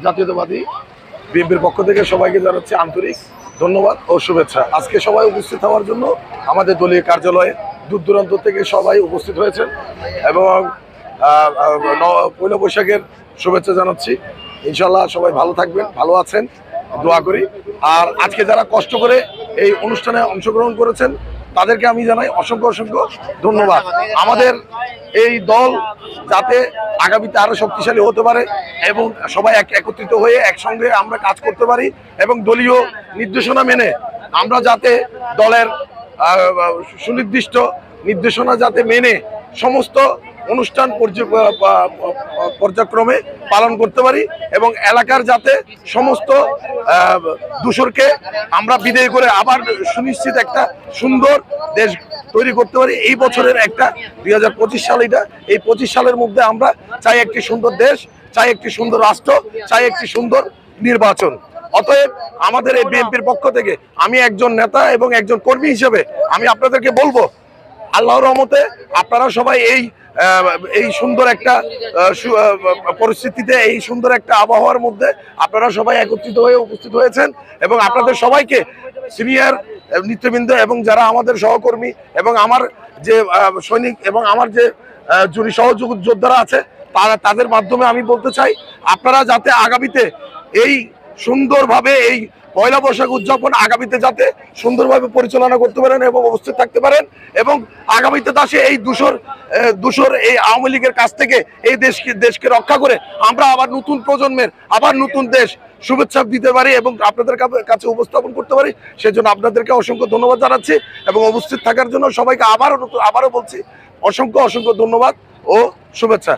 জাতীয়তাবাদী বিএনপির পক্ষ থেকে সবাইকে জানাচ্ছি আন্তরিক ধন্যবাদ ও শুভেচ্ছা। আজকে সবাই উপস্থিত হওয়ার জন্য আমাদের দলীয় কার্যালয়ে দূর দূরান্ত থেকে সবাই উপস্থিত হয়েছেন এবং পয়লা বৈশাখের শুভেচ্ছা জানাচ্ছি। ইনশাল্লাহ সবাই ভালো থাকবেন, ভালো আছেন, দোয়া করি। আর আজকে যারা কষ্ট করে এই অনুষ্ঠানে অংশগ্রহণ করেছেন তাদেরকে আমি জানাই অসংখ্য অসংখ্য ধন্যবাদ। আমাদের এই দল যাতে আগামীতে আরো শক্তিশালী হতে পারে এবং সবাই একত্রিত হয়ে একসঙ্গে আমরা কাজ করতে পারি এবং দলীয় নির্দেশনা মেনে আমরা যাতে দলের সুনির্দিষ্ট নির্দেশনা যাতে মেনে সমস্ত অনুষ্ঠান পর্যায়ক্রমে পালন করতে পারি এবং এলাকার যাতে সমস্ত দূষরকে আমরা বিদায় করে আবার সুনিশ্চিত একটা সুন্দর দেশ তৈরি করতে পারি। এই বছরের একটা 2025 সাল, এটা এই 25 সালের মধ্যে আমরা চাই একটি সুন্দর দেশ, চাই একটি সুন্দর রাষ্ট্র, চাই একটি সুন্দর নির্বাচন। অতএব আমাদের এই বিএনপির পক্ষ থেকে আমি একজন নেতা এবং একজন কর্মী হিসেবে আমি আপনাদেরকে বলবো, আল্লাহর রহমতে আপনারা সবাই এই সুন্দর একটা পরিস্থিতিতে, এই সুন্দর একটা আবহাওয়ার মধ্যে আপনারা সবাই একত্রিত হয়ে উপস্থিত হয়েছেন এবং আপনাদের সবাইকে সিনিয়র নেতৃবৃন্দ এবং যারা আমাদের সহকর্মী এবং আমার যে সৈনিক এবং আমার যে জুরি সহযোগ যোদ্ধারা আছে তাদের মাধ্যমে আমি বলতে চাই, আপনারা যাতে আগামীতে এই সুন্দরভাবে এই পয়লা বৈশাখ উদযাপন আগামীতে যাতে সুন্দরভাবে পরিচালনা করতে পারেন এবং উপস্থিত থাকতে পারেন এবং আগামীতে দাসে এই দূষর এই আওয়ামী লীগের কাছ থেকে এই দেশকে রক্ষা করে আমরা আবার নতুন প্রজন্মের আবার নতুন দেশ শুভেচ্ছা দিতে পারি এবং আপনাদের কাছে উপস্থাপন করতে পারি। সেজন্য আপনাদেরকে অসংখ্য ধন্যবাদ জানাচ্ছি এবং উপস্থিত থাকার জন্য সবাইকে আবারও বলছি অসংখ্য অসংখ্য ধন্যবাদ ও শুভেচ্ছা।